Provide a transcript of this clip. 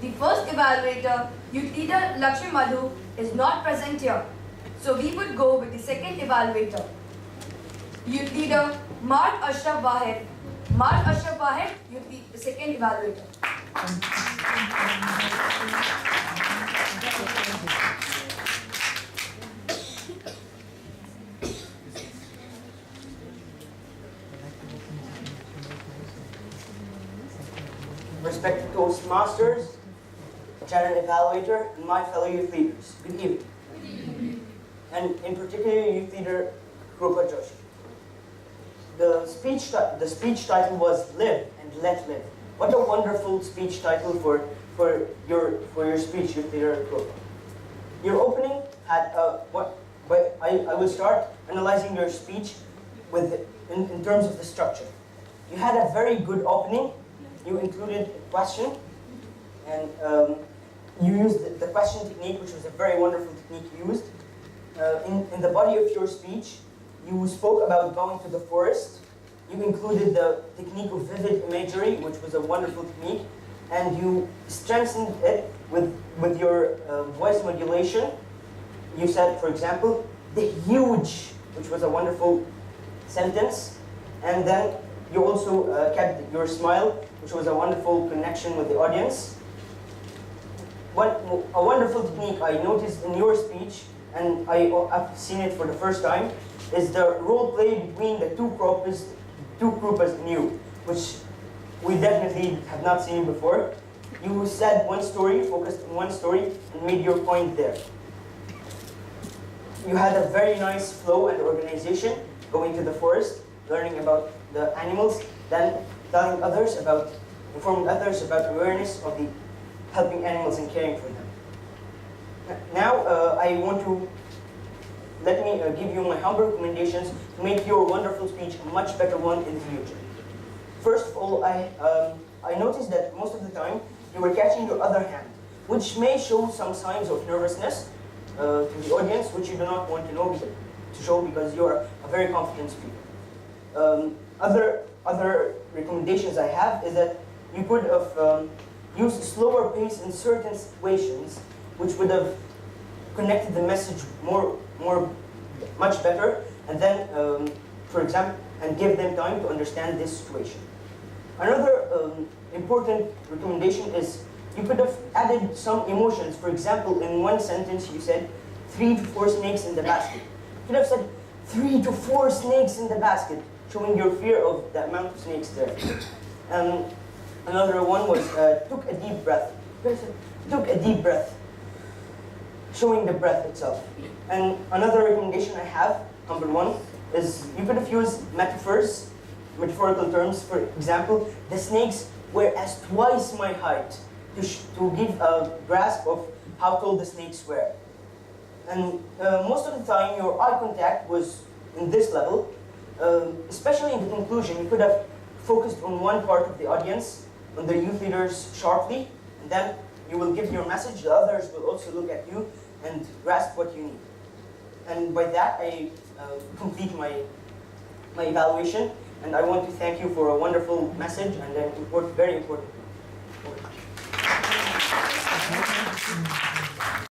The first evaluator, Youth Leader Lakshmi Madhu, is not present here. So we would go with the second evaluator, Youth Leader Mart Ashraf Wahid. Mart Ashraf Wahid, the second evaluator. Respected Toastmasters, Channel Evaluator, and my fellow youth leaders, good evening. And in particular, Youth Leader Krupa Joshi. The speech title was "Live and Let Live." What a wonderful speech title for your speech, Youth Leader Krupa. Your opening had but I will start analyzing your speech in terms of the structure. You had a very good opening. You included a question, and you used the question technique, which was a very wonderful technique you used. In the body of your speech, you spoke about going to the forest. You included the technique of vivid imagery, which was a wonderful technique, and you strengthened it with your voice modulation. You said, for example, "the huge," which was a wonderful sentence, and then you also kept your smile, which was a wonderful connection with the audience. A wonderful technique I noticed in your speech, and I've seen it for the first time, is the role play between the two Krupas and you, which we definitely have not seen before. You said one story, focused on one story, and made your point there. You had a very nice flow and organization, going to the forest, learning about the animals, then informing others about awareness of the helping animals and caring for them. Now, I want to give you my humble recommendations to make your wonderful speech a much better one in the future. First of all, I noticed that most of the time you were catching your other hand, which may show some signs of nervousness to the audience, which you do not want to show because you are a very confident speaker. Other recommendations I have is that you could have used a slower pace in certain situations, which would have connected the message much better, and then, for example, and give them time to understand this situation. Another important recommendation is you could have added some emotions. For example, in one sentence you said 3 to 4 snakes in the basket. You could have said 3 to 4 snakes in the basket, showing your fear of the amount of snakes there. Another one was took a deep breath. Took a deep breath, showing the breath itself. And another recommendation I have, number one, is you could have used metaphorical terms. For example, the snakes were as twice my height, to give a grasp of how tall the snakes were. And most of the time, your eye contact was in this level. Especially in the conclusion, you could have focused on one part of the audience, on the youth leaders sharply, and then you will give your message. The others will also look at you and grasp what you need. And by that, I complete my evaluation, and I want to thank you for a wonderful message and an very important.